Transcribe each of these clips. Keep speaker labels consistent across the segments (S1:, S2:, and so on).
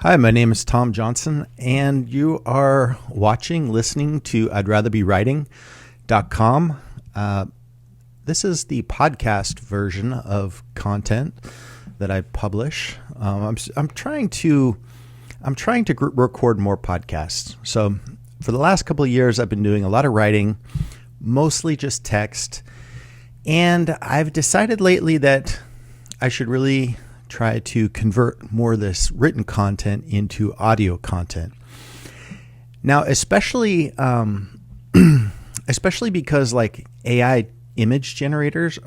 S1: Hi, my name is Tom Johnson, and you are listening to I'd Rather Be Writing.com. This is the podcast version of content that I publish. I'm trying to record more podcasts. So for the last couple of years, I've been doing a lot of writing, mostly just text, and I've decided lately that I should really try to convert more of this written content into audio content. Now, especially because like AI image generators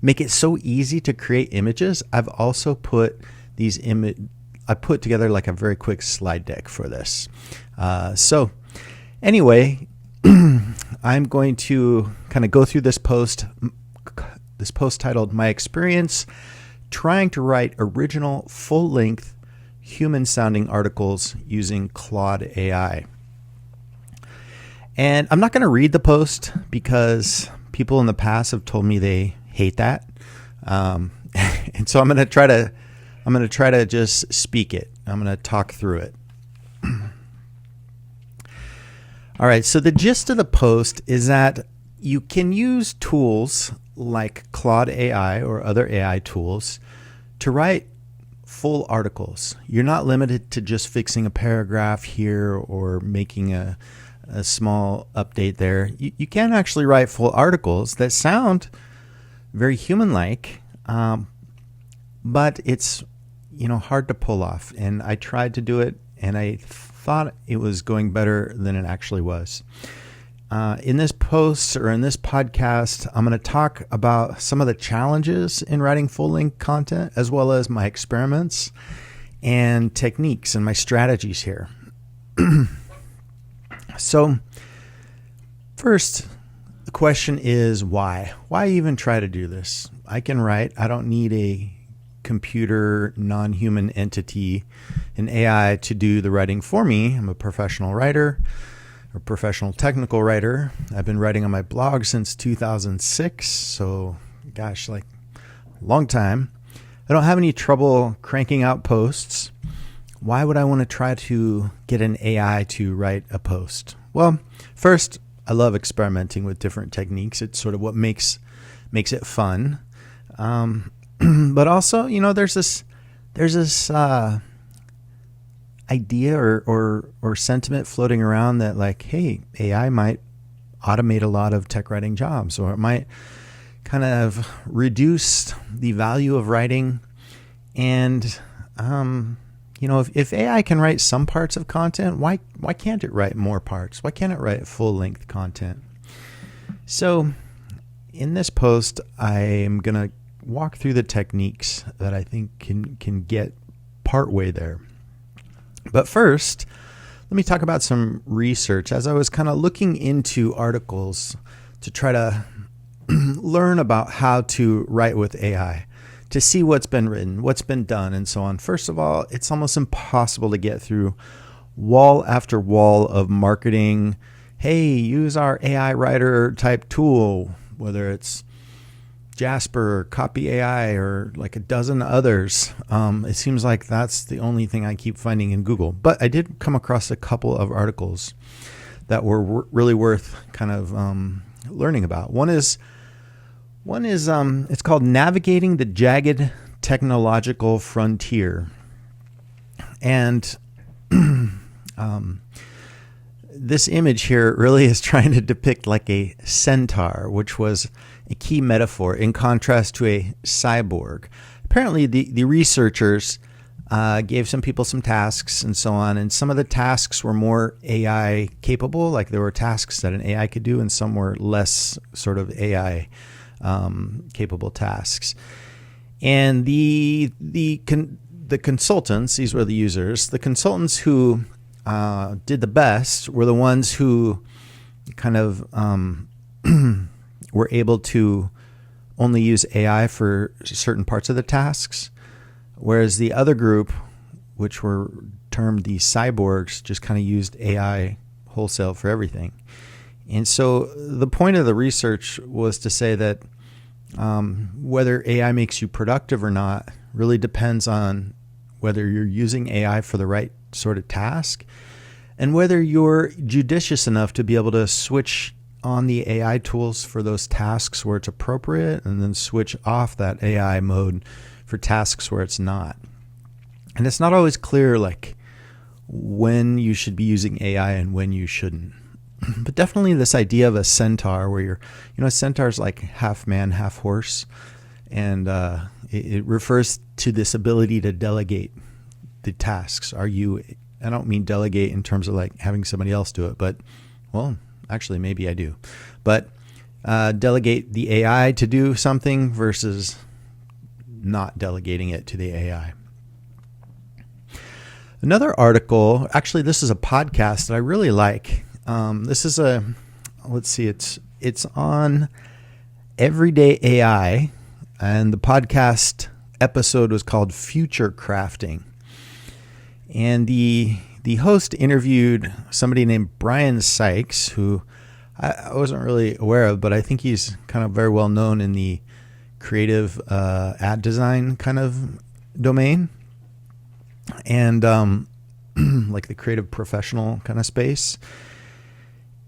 S1: make it so easy to create images. I've also put I put together like a very quick slide deck for this. So anyway, I'm going to kind of go through this post titled "My Experience Trying to Write Original Full-Length Human-Sounding Articles Using Claude AI." And I'm not going to read the post because people in the past have told me they hate that, and so I'm going to try to just speak it. I'm going to talk through it. All right. So the gist of the post is that you can use tools like Claude AI or other AI tools to write full articles. You're not limited to just fixing a paragraph here or making a small update there. You can actually write full articles that sound very human-like, but it's hard to pull off. And I tried to do it, and I thought it was going better than it actually was. In this post or in this podcast, I'm going to talk about some of the challenges in writing full-length content, as well as my experiments and techniques and my strategies here. So first, the question is why? Why even try to do this? I can write. I don't need a computer, non-human entity, an AI to do the writing for me. I'm a professional writer. A professional technical writer. I've been writing on my blog since 2006, so gosh, like a long time. I don't have any trouble cranking out posts. Why would I want to try to get an AI to write a post? Well, first, I love experimenting with different techniques. It's sort of what makes it fun. But also, there's this idea or sentiment floating around that like, hey, AI might automate a lot of tech writing jobs, or it might kind of reduce the value of writing. And if AI can write some parts of content, why can't it write more parts? Why can't it write full length content? So in this post, I am gonna walk through the techniques that I think can get partway there. But first, let me talk about some research. As I was kind of looking into articles to try to learn about how to write with AI, to see what's been written, what's been done, and so on. First of all, it's almost impossible to get through wall after wall of marketing. Hey, use our AI writer type tool, whether it's Jasper, Copy AI, or like a dozen others. It seems like that's the only thing I keep finding in Google. But I did come across a couple of articles that were really worth kind of learning about. One is it's called "Navigating the Jagged Technological Frontier," and this image here really is trying to depict like a centaur, which was a key metaphor in contrast to a cyborg. Apparently, the researchers gave some people some tasks and so on, and some of the tasks were more AI capable, like there were tasks that an AI could do, and some were less sort of AI capable tasks. And the consultants, these were the users, the consultants who did the best were the ones who kind of were able to only use AI for certain parts of the tasks, whereas the other group, which were termed the cyborgs, just kind of used AI wholesale for everything. And so the point of the research was to say that whether AI makes you productive or not really depends on whether you're using AI for the right sort of task, and whether you're judicious enough to be able to switch on the AI tools for those tasks where it's appropriate, and then switch off that AI mode for tasks where it's not. And it's not always clear, like, when you should be using AI and when you shouldn't. But definitely this idea of a centaur, where a centaur is like half man, half horse. And it refers to this ability to delegate the tasks. I don't mean delegate in terms of like having somebody else do it, but, well, actually maybe I do. But delegate the AI to do something versus not delegating it to the AI. Another article, actually this is a podcast that I really like. This is it's on Everyday AI, and the podcast episode was called Future Crafting. And the host interviewed somebody named Brian Sykes, who I wasn't really aware of, but I think he's kind of very well known in the creative ad design kind of domain, and like the creative professional kind of space.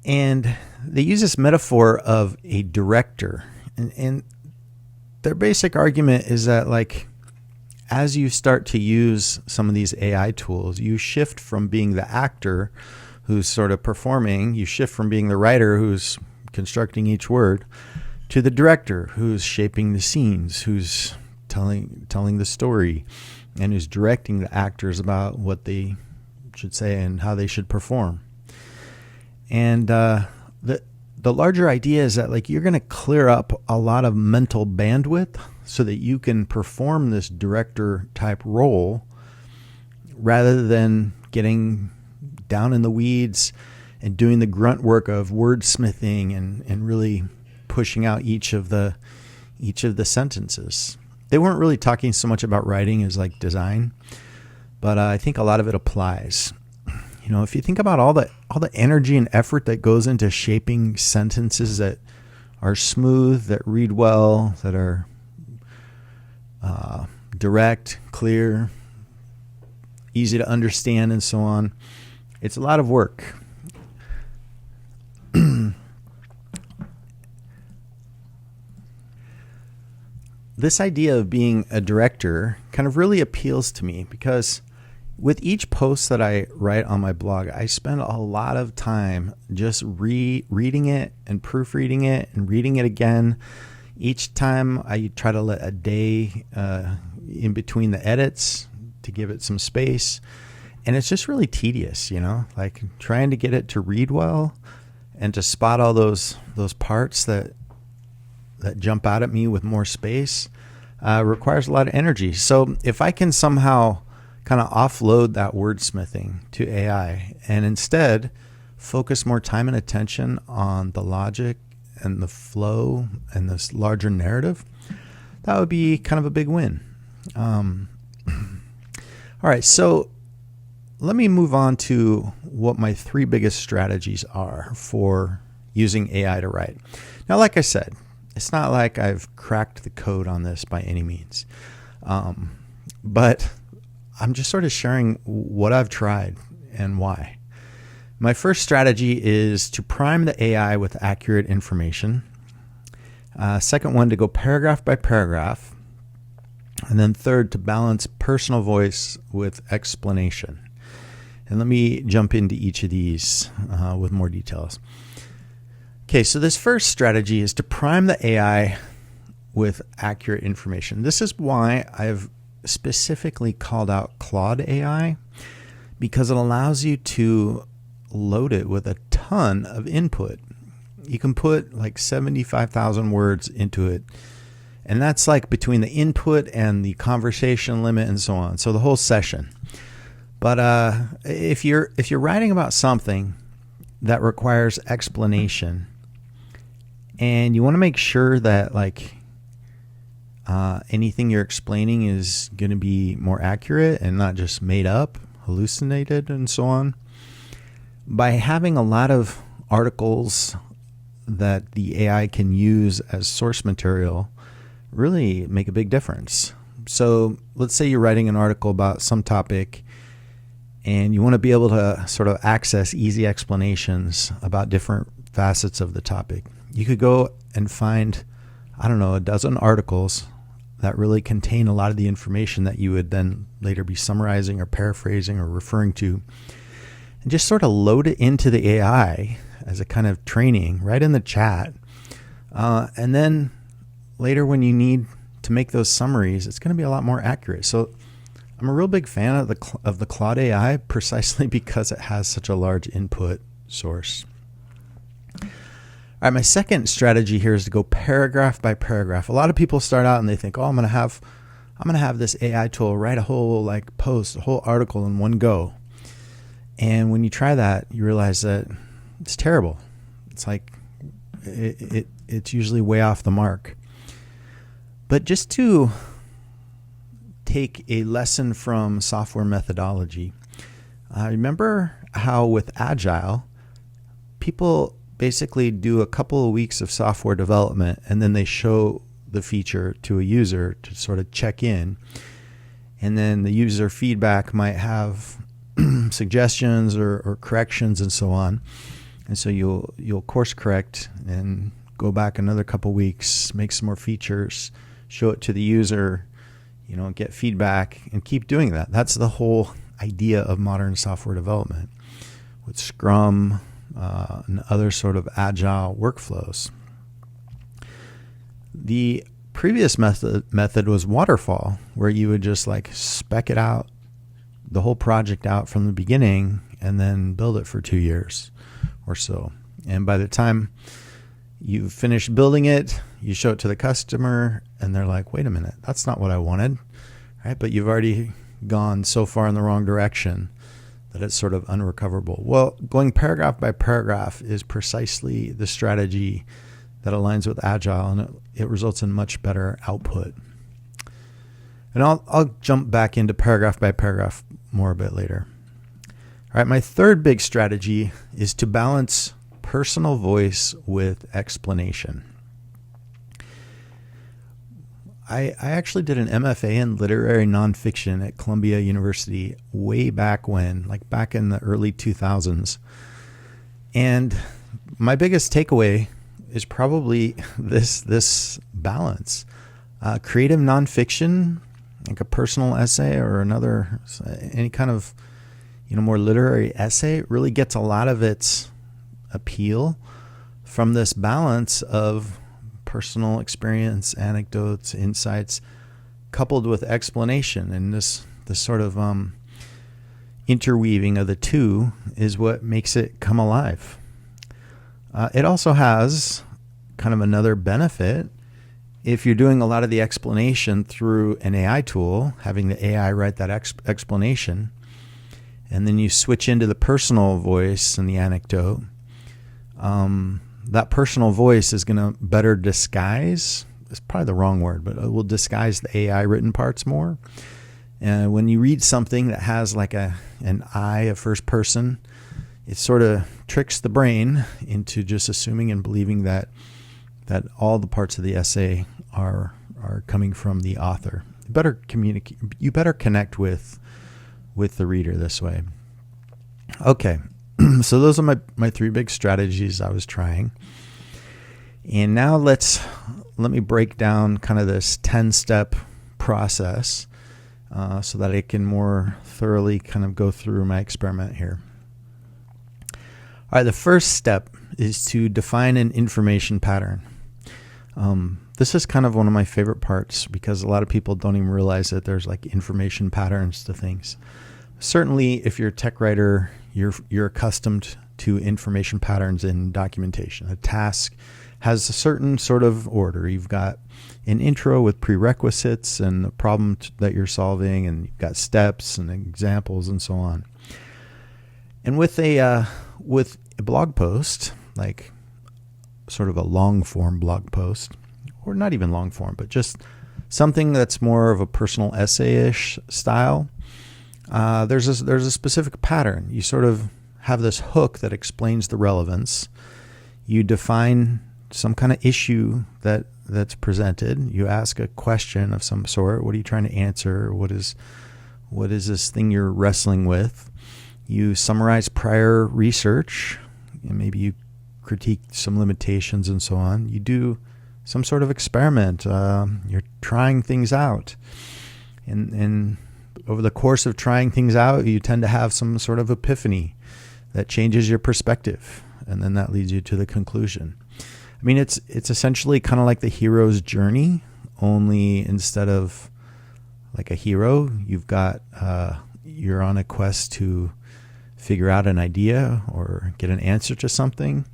S1: And they use this metaphor of a director, and their basic argument is that, like, as you start to use some of these AI tools, you shift from being the actor who's sort of performing, you shift from being the writer who's constructing each word, to the director who's shaping the scenes, who's telling the story, and who's directing the actors about what they should say and how they should perform. And the larger idea is that, like, you're going to clear up a lot of mental bandwidth so that you can perform this director type role rather than getting down in the weeds and doing the grunt work of wordsmithing and really pushing out each of the sentences. They weren't really talking so much about writing as like design, but I think a lot of it applies. If you think about all the energy and effort that goes into shaping sentences that are smooth, that read well, that are direct, clear, easy to understand, and so on, it's a lot of work. This idea of being a director kind of really appeals to me because with each post that I write on my blog, I spend a lot of time just reading it and proofreading it and reading it again. Each time I try to let a day in between the edits to give it some space. And it's just really tedious, like trying to get it to read well and to spot all those parts that jump out at me with more space requires a lot of energy. So if I can somehow kind of offload that wordsmithing to AI and instead focus more time and attention on the logic and the flow and this larger narrative, that would be kind of a big win. All right, so let me move on to what my 3 biggest strategies are for using AI to write. Now, like I said, it's not like I've cracked the code on this by any means, but I'm just sort of sharing what I've tried and why. My first strategy is to prime the AI with accurate information. Second one, to go paragraph by paragraph. And then third, to balance personal voice with explanation. And let me jump into each of these with more details. Okay, so this first strategy is to prime the AI with accurate information. This is why I've specifically called out Claude AI, because it allows you to load it with a ton of input. You can put like 75,000 words into it, and that's like between the input and the conversation limit and so on, so the whole session. But if you're writing about something that requires explanation and you want to make sure that like anything you're explaining is going to be more accurate and not just made up, hallucinated, and so on, by having a lot of articles that the AI can use as source material really make a big difference. So let's say you're writing an article about some topic and you want to be able to sort of access easy explanations about different facets of the topic. You could go and find, I don't know, a dozen articles that really contain a lot of the information that you would then later be summarizing or paraphrasing or referring to, and just sort of load it into the AI as a kind of training right in the chat. And then later when you need to make those summaries, it's going to be a lot more accurate. So I'm a real big fan of the Claude AI precisely because it has such a large input source. All right, my second strategy here is to go paragraph by paragraph. A lot of people start out and they think, oh, I'm going to have this AI tool write a whole post, a whole article in one go. And when you try that, you realize that it's terrible. It's like it's usually way off the mark. But just to take a lesson from software methodology, remember how with Agile, people basically do a couple of weeks of software development and then they show the feature to a user to sort of check in. And then the user feedback might have suggestions or corrections and so on. And so you'll course correct and go back another couple weeks, make some more features, show it to the user, get feedback, and keep doing that. That's the whole idea of modern software development with Scrum and other sort of agile workflows. The previous method was waterfall, where you would just spec it out, the whole project out from the beginning, and then build it for 2 years or so. And by the time you've finished building it, you show it to the customer, and they're like, wait a minute, that's not what I wanted, right? But you've already gone so far in the wrong direction that it's sort of unrecoverable. Well, going paragraph by paragraph is precisely the strategy that aligns with Agile, and it results in much better output. And I'll jump back into paragraph by paragraph more a bit later. All right, my third big strategy is to balance personal voice with explanation. I actually did an MFA in literary nonfiction at Columbia University way back when, back in the early 2000s. And my biggest takeaway is probably this balance. Creative nonfiction, like a personal essay or any kind of more literary essay, really gets a lot of its appeal from this balance of personal experience, anecdotes, insights, coupled with explanation. And this sort of interweaving of the two is what makes it come alive. It also has kind of another benefit. If you're doing a lot of the explanation through an AI tool, having the AI write that explanation, and then you switch into the personal voice and the anecdote, that personal voice is going to better disguise, it's probably the wrong word, but it will disguise the AI written parts more. And when you read something that has an I, a first person, it sort of tricks the brain into just assuming and believing that all the parts of the essay are coming from the author. You better connect with the reader this way. Okay. So those are my three big strategies I was trying. And now let me break down kind of this 10-step process so that I can more thoroughly kind of go through my experiment here. All right, the first step is to define an information pattern. This is kind of one of my favorite parts because a lot of people don't even realize that there's information patterns to things. Certainly, if you're a tech writer, you're accustomed to information patterns in documentation. A task has a certain sort of order. You've got an intro with prerequisites and the problem that you're solving, and you've got steps and examples and so on. And with a blog post, sort of a long form blog post, or not even long form, but just something that's more of a personal essay-ish style, there's a specific pattern. You sort of have this hook that explains the relevance. You define some kind of issue that that's presented. You ask a question of some sort. What are you trying to answer? What is this thing you're wrestling with? You summarize prior research, and maybe you critique some limitations and so on. You do some sort of experiment. You're trying things out. And over the course of trying things out, you tend to have some sort of epiphany that changes your perspective. And then that leads you to the conclusion. I mean, it's essentially kind of like the hero's journey, only instead of like a hero, you're on a quest to figure out an idea or get an answer to something.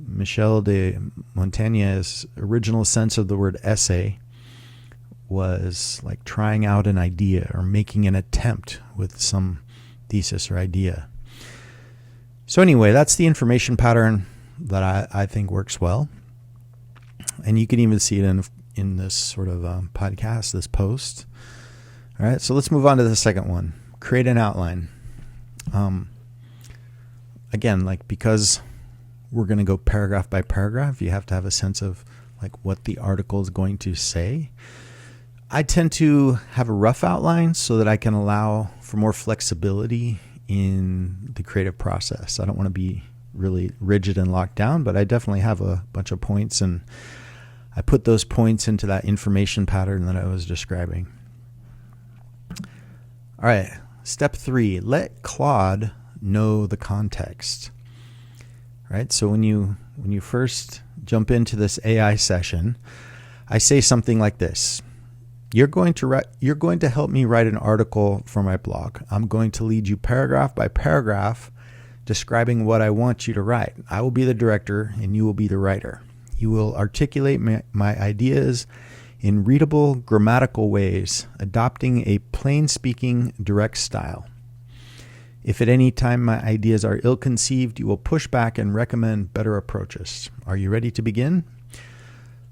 S1: Michel de Montaigne's original sense of the word essay was like trying out an idea or making an attempt with some thesis or idea. So anyway, that's the information pattern that I think works well. And you can even see it in this sort of podcast, this post. All right, so let's move on to the second one. Create an outline. Again, like because we're going to go paragraph by paragraph, you have to have a sense of like what the article is going to say. I tend to have a rough outline so that I can allow for more flexibility in the creative process. I don't want to be really rigid and locked down, but I definitely have a bunch of points, and I put those points into that information pattern that I was describing. All right, step 3, let Claude know the context. Right? So when you first jump into this AI session, I say something like this. You're going to help me write an article for my blog. I'm going to lead you paragraph by paragraph describing what I want you to write. I will be the director and you will be the writer. You will articulate my ideas in readable grammatical ways, adopting a plain-speaking, direct style. If at any time my ideas are ill-conceived, you will push back and recommend better approaches. Are you ready to begin?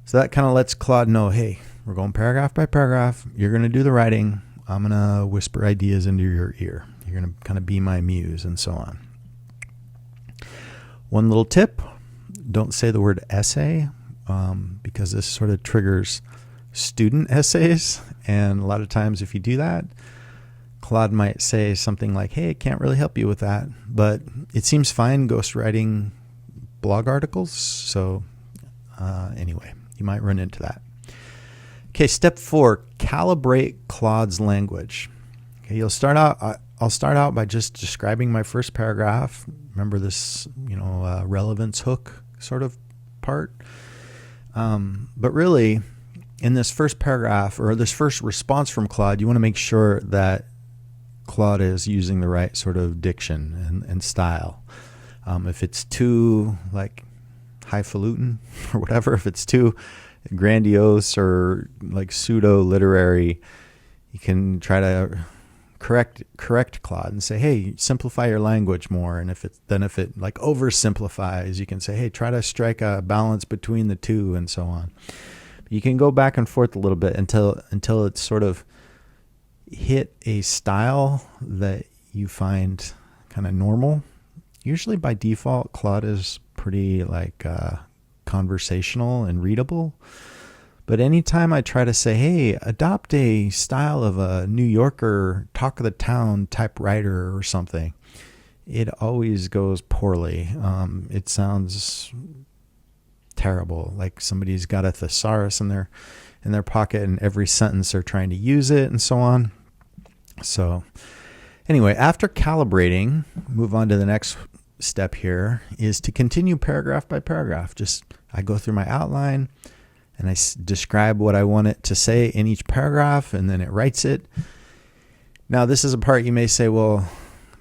S1: So that kind of lets Claude know, hey, we're going paragraph by paragraph. You're going to do the writing. I'm going to whisper ideas into your ear. You're going to kind of be my muse and so on. One little tip, don't say the word essay because this sort of triggers student essays. And a lot of times if you do that, Claude might say something like, hey, I can't really help you with that, but it seems fine ghostwriting blog articles. So anyway, you might run into that. Okay, step 4, calibrate Claude's language. Okay, I'll start out by just describing my first paragraph. Remember this, relevance hook sort of part. But really, in this first paragraph or this first response from Claude, you want to make sure that Claude is using the right sort of diction and style. If it's too like highfalutin or whatever, if it's too grandiose or like pseudo literary, you can try to correct Claude and say, hey, simplify your language more. And if it like oversimplifies, you can say, hey, try to strike a balance between the two and so on. You can go back and forth a little bit until it's sort of hit a style that you find kind of normal. Usually by default, Claude is pretty like conversational and readable. But anytime I try to say, hey, adopt a style of a New Yorker, talk of the town type writer or something, it always goes poorly. It sounds terrible, like somebody's got a thesaurus in their pocket and every sentence they're trying to use it and so on. So anyway, after calibrating, move on to the next step here is to continue paragraph by paragraph. I go through my outline and I describe what I want it to say in each paragraph, and then it writes it. Now, this is a part you may say, well,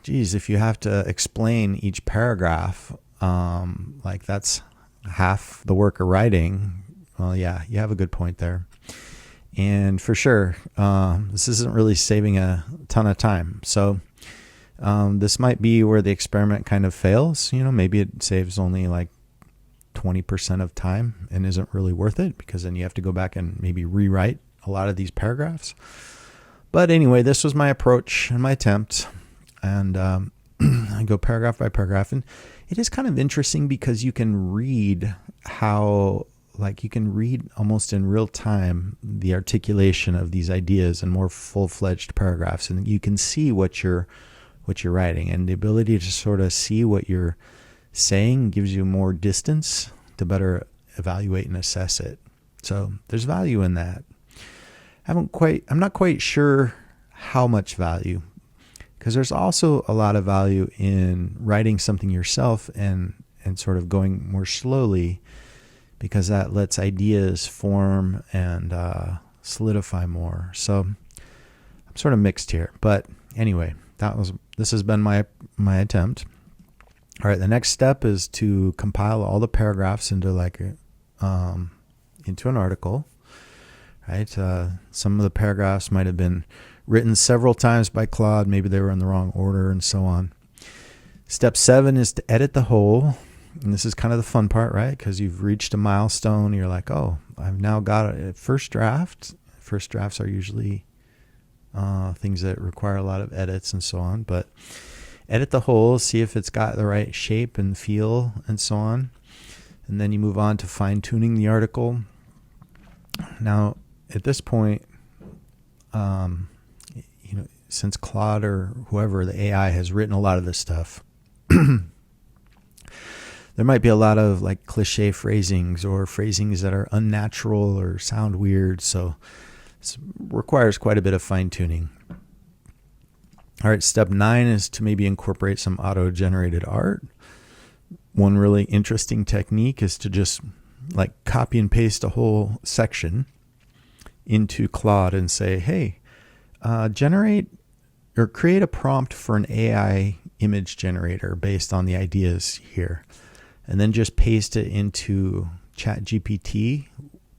S1: geez, if you have to explain each paragraph, like that's half the work of writing. Well, yeah, you have a good point there. And for sure, this isn't really saving a ton of time. So this might be where the experiment kind of fails. Maybe it saves only like 20% of time and isn't really worth it, because then you have to go back and maybe rewrite a lot of these paragraphs. But anyway, this was my approach and my attempt. And I go paragraph by paragraph. And it is kind of interesting because you can read how like you can read almost in real time the articulation of these ideas in more full-fledged paragraphs, and you can see what you're writing, and the ability to sort of see what you're saying gives you more distance to better evaluate and assess it. So there's value in that. I'm not quite sure how much value, because there's also a lot of value in writing something yourself and sort of going more slowly, because that lets ideas form and solidify more. So I'm sort of mixed here, but anyway, this has been my attempt. All right, the next step is to compile all the paragraphs into into an article. Right, some of the paragraphs might have been written several times by Claude. Maybe they were in the wrong order, and so on. Step 7 is to edit the whole. And this is kind of the fun part, right? Because you've reached a milestone. You're like, oh, I've now got a first draft. First drafts are usually things that require a lot of edits and so on. But edit the whole, see if it's got the right shape and feel and so on. And then you move on to fine-tuning the article. Now, at this point, since Claude or whoever, the AI, has written a lot of this stuff, there might be a lot of like cliche phrasings or phrasings that are unnatural or sound weird. So it requires quite a bit of fine tuning. All right, step 9 is to maybe incorporate some auto-generated art. One really interesting technique is to just like copy and paste a whole section into Claude and say, hey, generate or create a prompt for an AI image generator based on the ideas here. And then just paste it into ChatGPT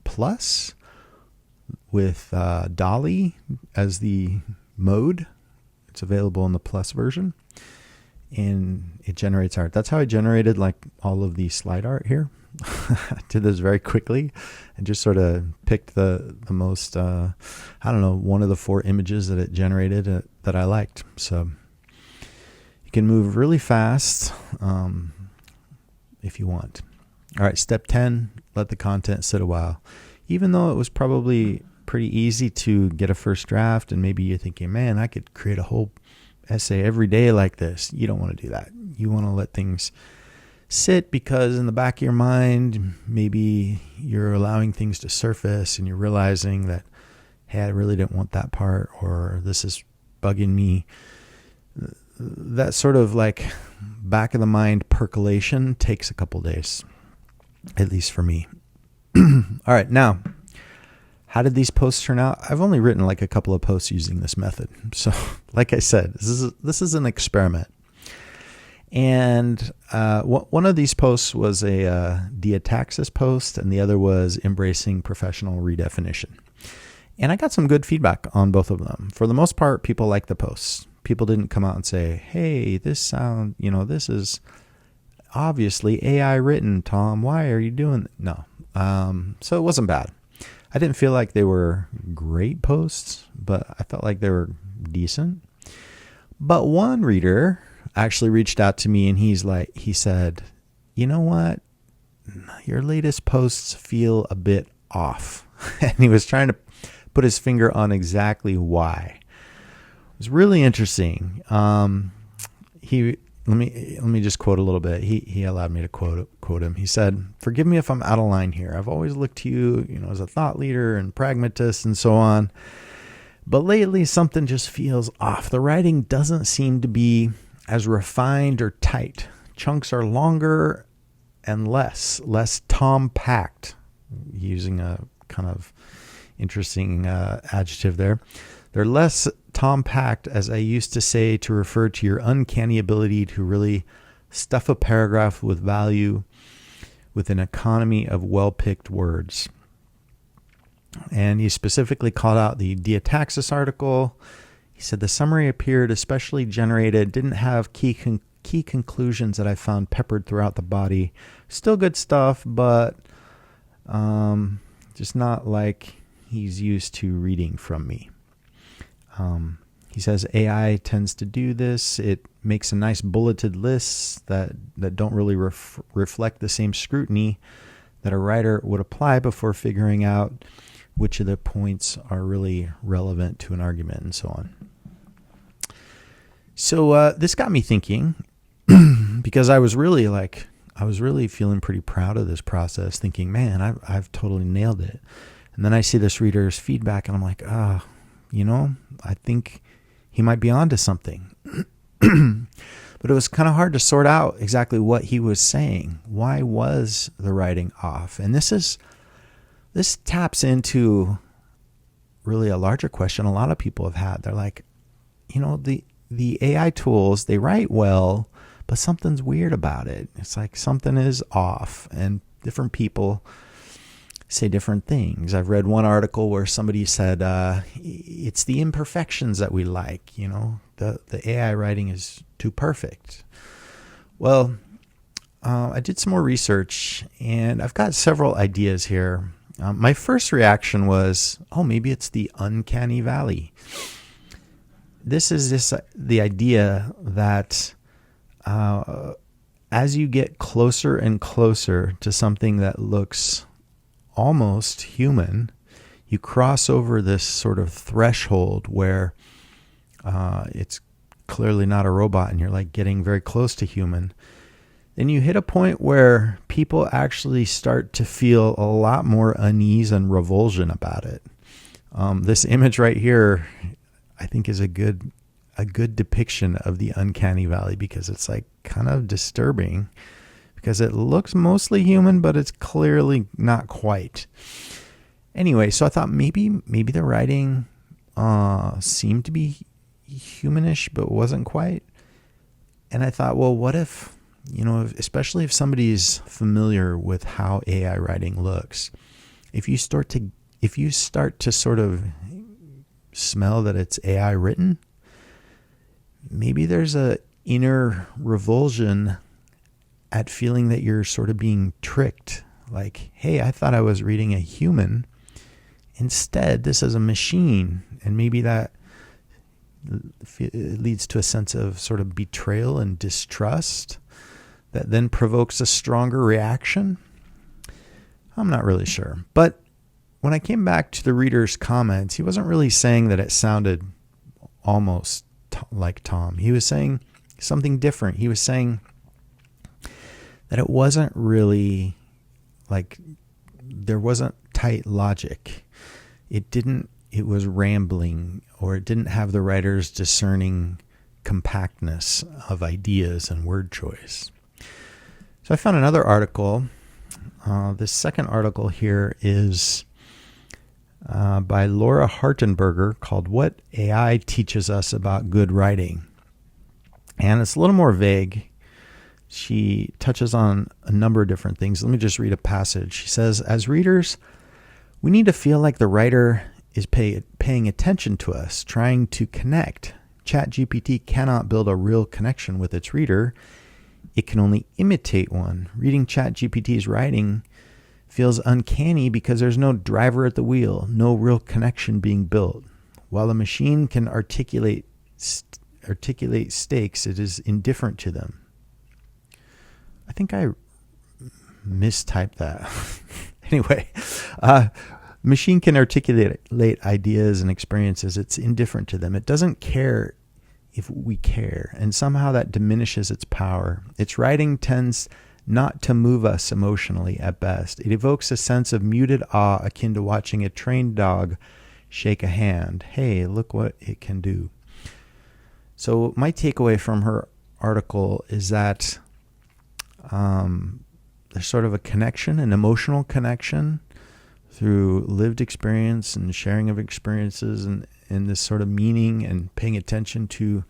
S1: Plus with Dolly as the mode. It's available in the Plus version. And it generates art. That's how I generated like all of the slide art here. I did this very quickly and just sort of picked the most, one of the 4 images that it generated that I liked. So you can move really fast if you want. All right, step 10, let the content sit a while. Even though it was probably pretty easy to get a first draft, and maybe you're thinking, man, I could create a whole essay every day like this. You don't want to do that. You want to let things sit, because in the back of your mind, maybe you're allowing things to surface and you're realizing that, hey, I really didn't want that part, or this is bugging me. That sort of like back of the mind percolation takes a couple days, at least for me. All right, now, how did these posts turn out? I've only written like a couple of posts using this method. So like I said, this is an experiment. And one of these posts was a diataxis post, and the other was embracing professional redefinition. And I got some good feedback on both of them. For the most part, people liked the posts. People didn't come out and say, hey, this is obviously AI written, Tom. Why are you doing that? No. So it wasn't bad. I didn't feel like they were great posts, but I felt like they were decent. But one reader actually reached out to me, and he said, you know what? Your latest posts feel a bit off. And he was trying to put his finger on exactly why. It was really interesting. Let me just quote a little bit. He allowed me to quote him. He said, "Forgive me if I'm out of line here. I've always looked to you, as a thought leader and pragmatist and so on. But lately something just feels off. The writing doesn't seem to be as refined or tight. Chunks are longer and less Tom-packed," using a kind of interesting adjective there. "They're less Tom-packed, as I used to say, to refer to your uncanny ability to really stuff a paragraph with value with an economy of well-picked words." And he specifically called out the diataxis article. He said the summary appeared especially generated, didn't have key conclusions that I found peppered throughout the body. Still good stuff, but just not like he's used to reading from me. He says AI tends to do this. It makes a nice bulleted lists that don't really reflect the same scrutiny that a writer would apply before figuring out which of the points are really relevant to an argument and so on. So this got me thinking because I was really feeling pretty proud of this process, thinking, man, I've totally nailed it. And then I see this reader's feedback and I'm like, I think he might be onto something. But it was kind of hard to sort out exactly what he was saying. Why was the writing off? And this taps into really a larger question a lot of people have had. They're like, the AI tools, they write well, but something's weird about it. It's like something is off, and different people say different things. I've read one article where somebody said, it's the imperfections that we like, the AI writing is too perfect. Well, I did some more research, and I've got several ideas here. My first reaction was, maybe it's the uncanny valley. This is the idea that as you get closer and closer to something that looks almost human, you cross over this sort of threshold where it's clearly not a robot and you're like getting very close to human. Then you hit a point where people actually start to feel a lot more unease and revulsion about it. This image right here, I think, is a good depiction of the uncanny valley, because it's like kind of disturbing because it looks mostly human, but it's clearly not quite. Anyway, so I thought maybe the writing seemed to be humanish, but wasn't quite. And I thought, well, what if, especially if somebody's familiar with how AI writing looks, if you start to sort of smell that it's AI written, maybe there's a inner revulsion at feeling that you're sort of being tricked. Like, hey, I thought I was reading a human. Instead, this is a machine. And maybe that leads to a sense of sort of betrayal and distrust that then provokes a stronger reaction. I'm not really sure. But when I came back to the reader's comments, he wasn't really saying that it sounded almost like Tom. He was saying something different. He was saying that it wasn't really like, there wasn't tight logic. It was rambling, or it didn't have the writer's discerning compactness of ideas and word choice. So I found another article. This second article here is by Laura Hartenberger, called "What AI Teaches Us About Good Writing." And it's a little more vague. She touches on a number of different things. Let me just read a passage. She says, as readers, we need to feel like the writer is paying attention to us, trying to connect. ChatGPT cannot build a real connection with its reader. It can only imitate one. Reading ChatGPT's writing feels uncanny because there's no driver at the wheel, no real connection being built. While the machine can articulate stakes, it is indifferent to them. I think I mistyped that. Anyway, machine can articulate ideas and experiences. It's indifferent to them. It doesn't care if we care, and somehow that diminishes its power. Its writing tends not to move us emotionally at best. It evokes a sense of muted awe akin to watching a trained dog shake a hand. Hey, look what it can do. So my takeaway from her article is that there's sort of a connection, an emotional connection through lived experience and sharing of experiences, and this sort of meaning and paying attention to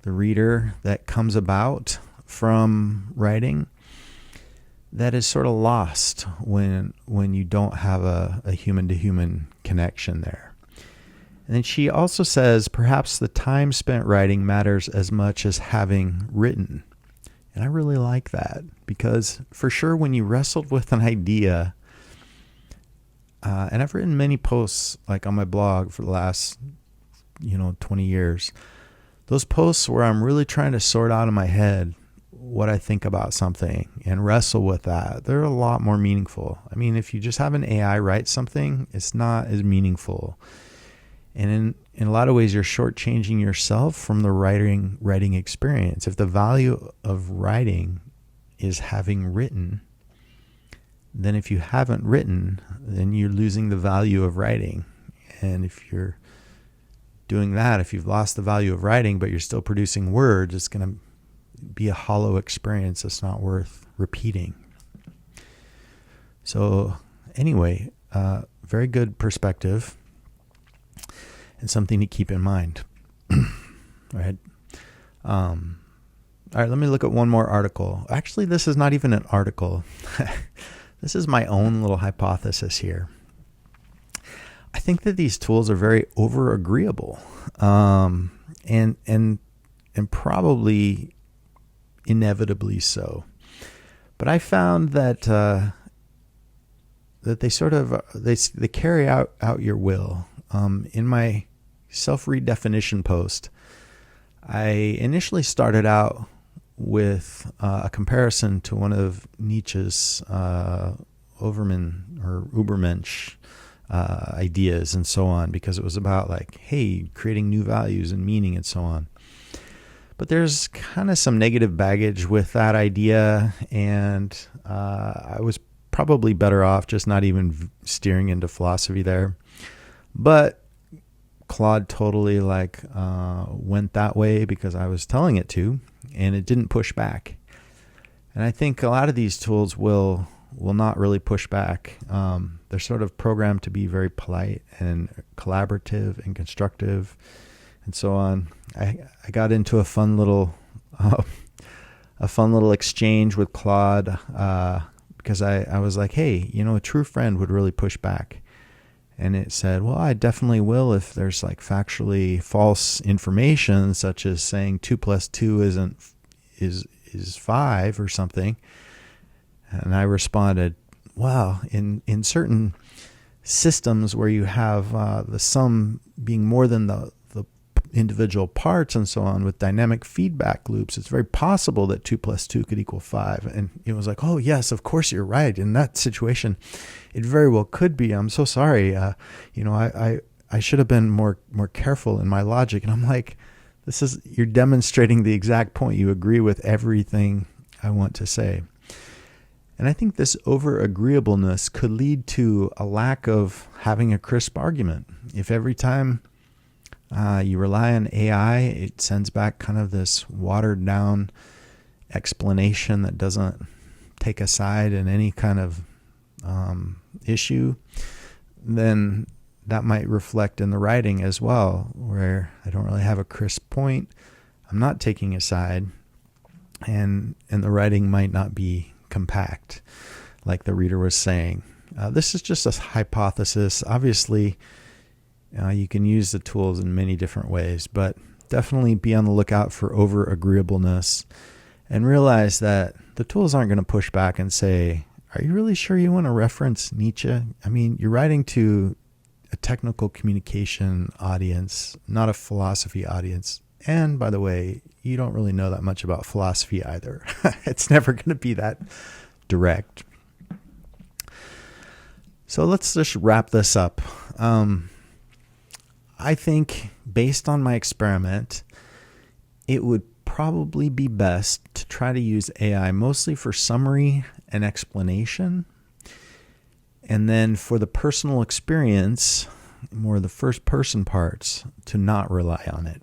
S1: the reader that comes about from writing, that is sort of lost when you don't have a human-to-human connection there. And then she also says, perhaps the time spent writing matters as much as having written. And I really like that, because for sure when you wrestled with an idea, and I've written many posts like on my blog for the last 20 years, those posts where I'm really trying to sort out in my head what I think about something and wrestle with that, they're a lot more meaningful. I mean, if you just have an AI write something, it's not as meaningful. And in a lot of ways, you're shortchanging yourself from the writing experience. If the value of writing is having written, then if you haven't written, then you're losing the value of writing. And if you're doing that, if you've lost the value of writing, but you're still producing words, it's going to be a hollow experience that's not worth repeating. So anyway, very good perspective and something to keep in mind. All right. All right, let me look at one more article. Actually, this is not even an article. This is my own little hypothesis here. I think that these tools are very over-agreeable, and probably inevitably so. But I found that that they sort of they carry out your will. In my self-redefinition post, I initially started out with a comparison to one of Nietzsche's Übermensch ideas and so on, because it was about like, hey, creating new values and meaning and so on. But there's kind of some negative baggage with that idea, and I was probably better off just not even steering into philosophy there. But Claude totally went that way because I was telling it to, and it didn't push back. And I think a lot of these tools will not really push back. They're sort of programmed to be very polite and collaborative and constructive and so on. I got into a fun little exchange with Claude because I was like, hey, a true friend would really push back. And it said, well, I definitely will if there's like factually false information, such as saying 2 + 2 is 5 or something. And I responded, wow, in certain systems where you have the sum being more than the individual parts and so on with dynamic feedback loops, it's very possible that 2 + 2 could equal 5. And it was like, oh yes, of course you're right. In that situation, it very well could be. I'm so sorry. I should have been more careful in my logic. And I'm like, you're demonstrating the exact point. You agree with everything I want to say. And I think this over-agreeableness could lead to a lack of having a crisp argument. If every time you rely on AI, it sends back kind of this watered-down explanation that doesn't take a side in any kind of issue, then that might reflect in the writing as well, where I don't really have a crisp point, I'm not taking a side, and the writing might not be compact, like the reader was saying. This is just a hypothesis. Obviously, you can use the tools in many different ways, but definitely be on the lookout for over-agreeableness and realize that the tools aren't going to push back and say, are you really sure you want to reference Nietzsche? I mean, you're writing to a technical communication audience, not a philosophy audience. And by the way, you don't really know that much about philosophy either. It's never going to be that direct. So let's just wrap this up. I think based on my experiment, it would probably be best to try to use AI mostly for summary and explanation. And then for the personal experience, more the first person parts, to not rely on it.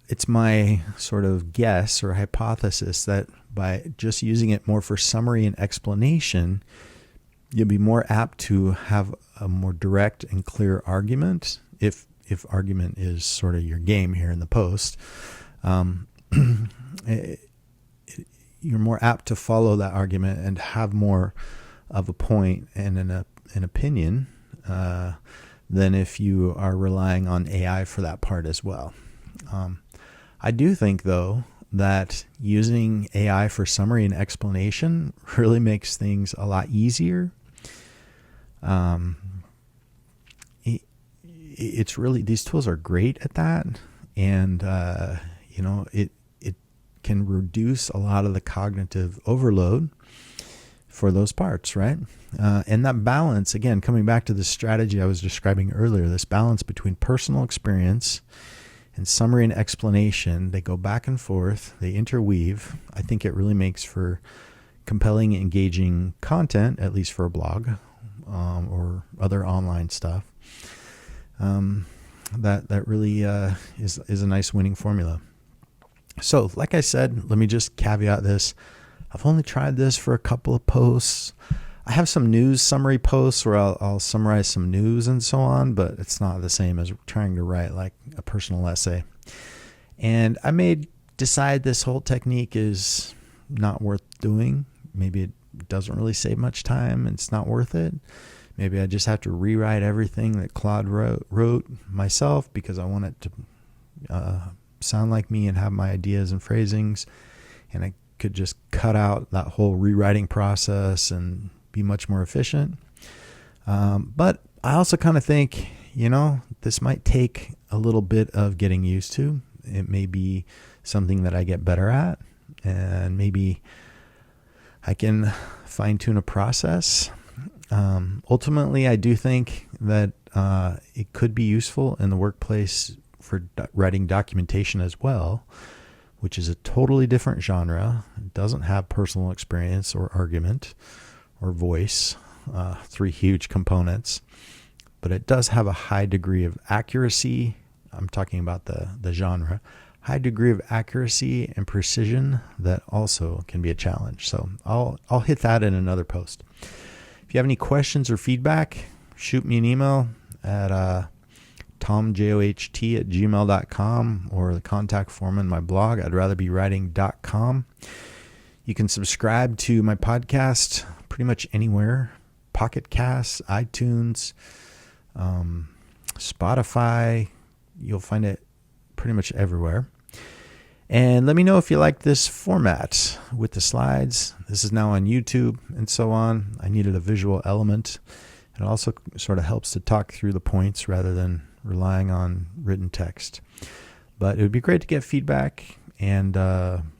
S1: It's my sort of guess or hypothesis that by just using it more for summary and explanation, you'll be more apt to have a more direct and clear argument, if argument is sort of your game here in the post. You're more apt to follow that argument and have more of a point and an opinion than if you are relying on AI for that part as well. I do think, though, that using AI for summary and explanation really makes things a lot easier. It's really, these tools are great at that, and it can reduce a lot of the cognitive overload for those parts, right? And that balance, again, coming back to the strategy I was describing earlier, this balance between personal experience and summary and explanation, they go back and forth, they interweave. I think it really makes for compelling, engaging content, at least for a blog or other online stuff. That really is a nice winning formula. So, like I said, let me just caveat this. I've only tried this for a couple of posts. I have some news summary posts where I'll summarize some news and so on, but it's not the same as trying to write like a personal essay. And I may decide this whole technique is not worth doing. Maybe it doesn't really save much time and it's not worth it. Maybe I just have to rewrite everything that Claude wrote myself because I want it to sound like me and have my ideas and phrasings. And I could just cut out that whole rewriting process and be much more efficient. But I also kind of think, this might take a little bit of getting used to. It may be something that I get better at, and maybe I can fine tune a process. Ultimately, I do think that it could be useful in the workplace for writing documentation as well, which is a totally different genre. It doesn't have personal experience or argument or voice, three huge components, but it does have a high degree of accuracy. I'm talking about the genre, high degree of accuracy and precision that also can be a challenge. So I'll hit that in another post. If you have any questions or feedback, shoot me an email at tomjoht@gmail.com or the contact form in my blog, I'd rather be writing.com. You can subscribe to my podcast pretty much anywhere. Pocket Casts, iTunes, Spotify. You'll find it pretty much everywhere. And let me know if you like this format with the slides. This is now on YouTube and so on. I needed a visual element. It also sort of helps to talk through the points rather than relying on written text. But it would be great to get feedback. And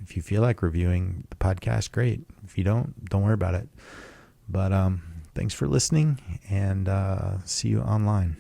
S1: if you feel like reviewing the podcast, great. If you don't worry about it. But thanks for listening, and see you online.